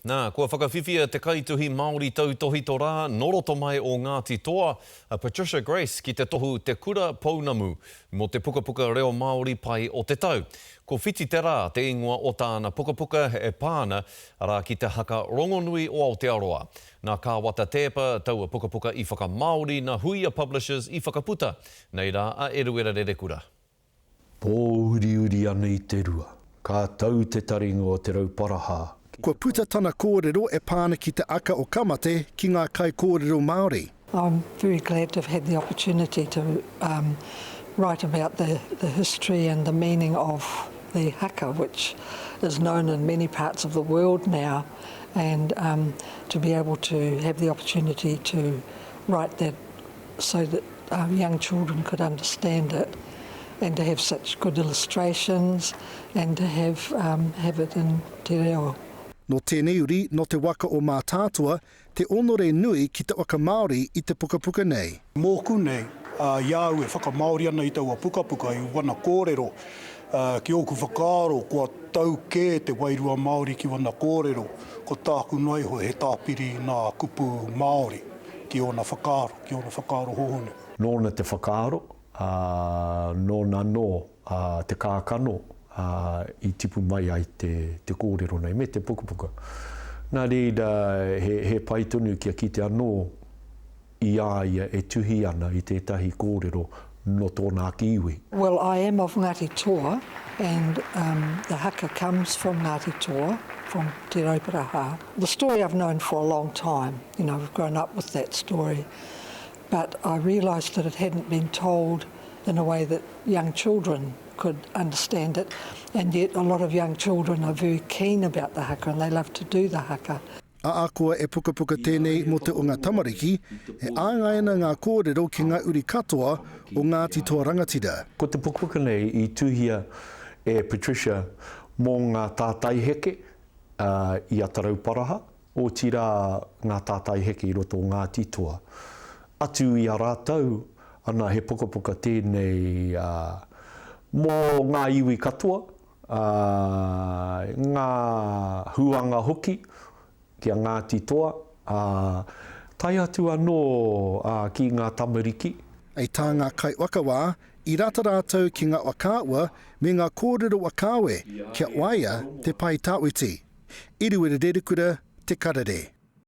Nā, kua whakawhiwhia te kaituhi Māori tautohi tō rā, noroto mai o Ngāti Toa, Patricia Grace ki te tohu Te Kura Pounamu mo te pukapuka reo Māori pai o te tau. Ko whiti te rā te ingoa o tāna pukapuka e pāna rā ki te haka rongonui o Aotearoa. Nā ka wata tepa taua pukapuka I whaka Māori na Huia Publishers I whakaputa. Nei rā a Eruera Rerekura. Pō uri uri ana I te rua. Ka tau te taringa o te rauparaha. Kua puta tana kōrero e pāna ki te aka o Kamate ki ngā kai kōrero Māori. I'm very glad to have had the opportunity to write about the history and the meaning of the haka, which is known in many parts of the world now, and to be able to have the opportunity to write that so that young children could understand it, and to have such good illustrations, and to have it in te reo. No tēnei uri, no te waka o mā tātua, te onore nui ki te waka Māori I te pukapuka nei. Mōku nei, iau e whakamaori ana I taua pukapuka I wana kōrero. Ki oku whakaaro, kua tau kē te wairua Māori ki wana kōrero, ko tāku nei ho he tāpiri nā kupu Māori ki ona whakaaro hohone. Nōna te whakaaro, nōna no te kākano, I tipu mai ai te kōrero nei, me te pukapuka. Nā reira, he paitonu kia ki te anō I aia e tuhi ana I tētahi kōrero no tōna ki iwi. Well, I am of Ngāti Toa, and the haka comes from Ngāti Toa, from Te Rauparaha. The story I've known for a long time, you know, I've grown up with that story, but I realised that it hadn't been told in a way that young children could understand it, and yet a lot of young children are very keen about the haka and they love to do the haka. Aakua e pukapuka tēnei mo te o ngā tamariki, e āngaina ngā kōrero ki ngā uri katoa o Ngāti Toa Rangatira. Ko te pukapuka nei I tuhia e Patricia mō ngā tātai heke I Atarauparaha, o tira ngā tātai heke I roto o Ngāti Toa. Atu I a rātau, ana he pukapuka tēnei mō ngā iwi katoa, ngā huanga hoki, kia Ngāti Toa, tai atu anō ki ngā tamariki. Ei tā ngā kai wakawā, I rata rātau ki ngā wakaua me ngā kōrero wakawe kia waia te pai tāuiti. Eruera Rerekura, Te Karere.